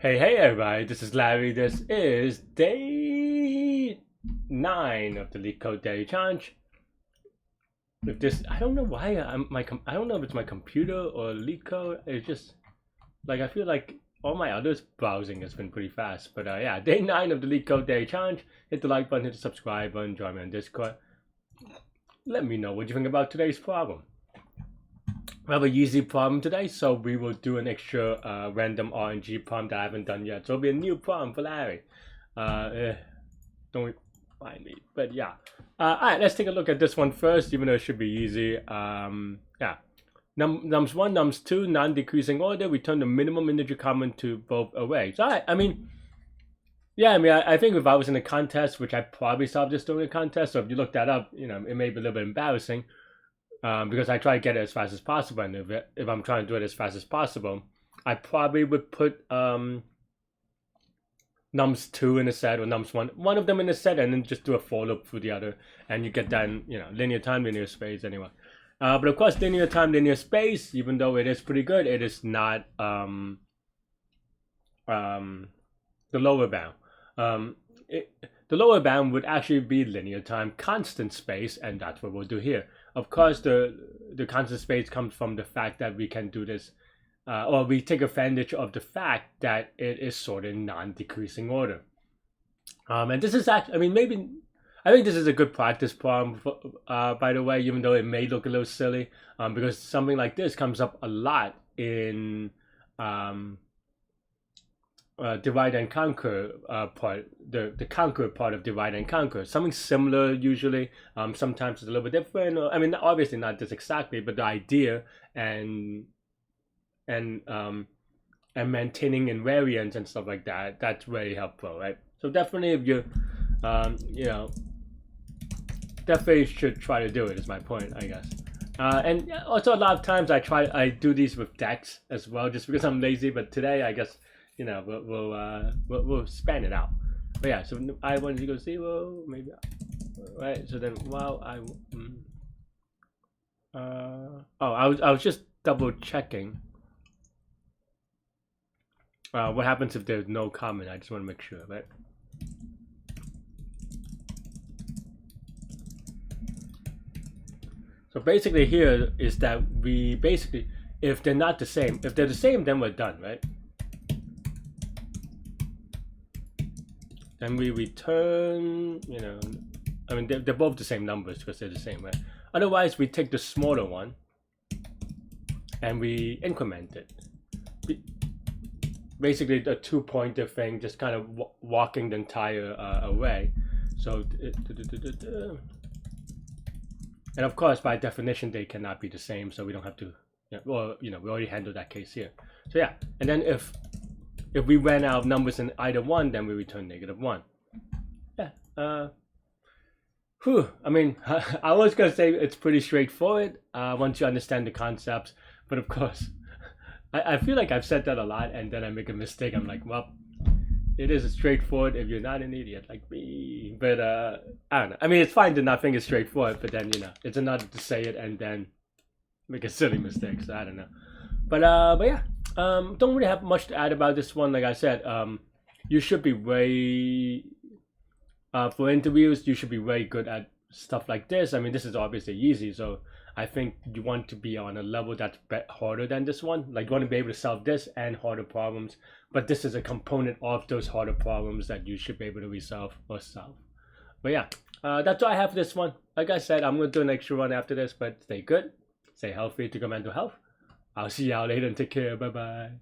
Hey everybody, this is Larry. This is day 9 of the Leetcode Daily Challenge. With this, I don't know why I don't know if it's my computer or Leetcode. It's just like I feel like all my others browsing has been pretty fast. But yeah, day 9 of the Leetcode Daily Challenge. Hit the like button, hit the subscribe button, join me on Discord. Let me know what you think about today's problem. We have a easy problem today, so we will do an extra random RNG problem that I haven't done yet. So it'll be a new problem for Larry. Don't mind me, but yeah. Alright, let's take a look at this one first, even though it should be easy. Yeah. Nums 1, nums 2, non-decreasing order. Return the minimum integer common to both arrays. Alright, I think if I was in a contest, which I probably solved this during a contest, so if you look that up, it may be a little bit embarrassing. Because I try to get it as fast as possible, and if I'm trying to do it as fast as possible, I probably would put nums 2 in a set or nums 1 of them in a set, and then just do a for loop for the other, and you get that in, linear time, linear space anyway. But of course, linear time, linear space, even though it is pretty good, it is not the lower bound. The lower bound would actually be linear time constant space, and that's what we'll do here. Of course, the constant space comes from the fact that we can do this, or we take advantage of the fact that it is sorted in non-decreasing order. And this is actually, I think this is a good practice problem, by the way, even though it may look a little silly, because something like this comes up a lot in divide and conquer part, the conquer part of divide and conquer. Something similar usually. Sometimes it's a little bit different. Obviously not this exactly, but the idea and maintaining invariance and stuff like that, that's very helpful, right? So definitely, if you definitely should try to do it. Is my point, I guess. And also a lot of times I do these with decks as well, just because I'm lazy. But today, I guess, we'll span it out. But yeah, so I wanted to go 0, maybe, right? So then while I was just double checking what happens if there's no comment. I just want to make sure, right? So basically here is that we basically, if they're not the same, if they're the same, then we're done, right? Then we return, they're both the same numbers because they're the same, right? Otherwise, we take the smaller one and we increment it. Basically, a 2-pointer thing, just kind of walking the entire array. So, and of course, by definition, they cannot be the same, so we don't have to, we already handled that case here. So yeah, and then if we ran out of numbers in either one, then we return -1. Yeah. I was gonna say it's pretty straightforward once you understand the concepts, but of course, I feel like I've said that a lot, and then I make a mistake. I'm like, well, it is straightforward if you're not an idiot like me. But I don't know. It's fine to not think it's straightforward, but then it's another to say it and then make a silly mistake. So I don't know. But yeah. Don't really have much to add about this one. Like I said, you should be very for interviews, you should be very good at stuff like this. This is obviously easy, so I think you want to be on a level that's harder than this one. Like, you want to be able to solve this and harder problems, but this is a component of those harder problems that you should be able to resolve or solve. But yeah, that's all I have for this one. Like I said, I'm going to do an extra one after this, but stay good, stay healthy, to good mental health. I'll see y'all later and take care. Bye bye.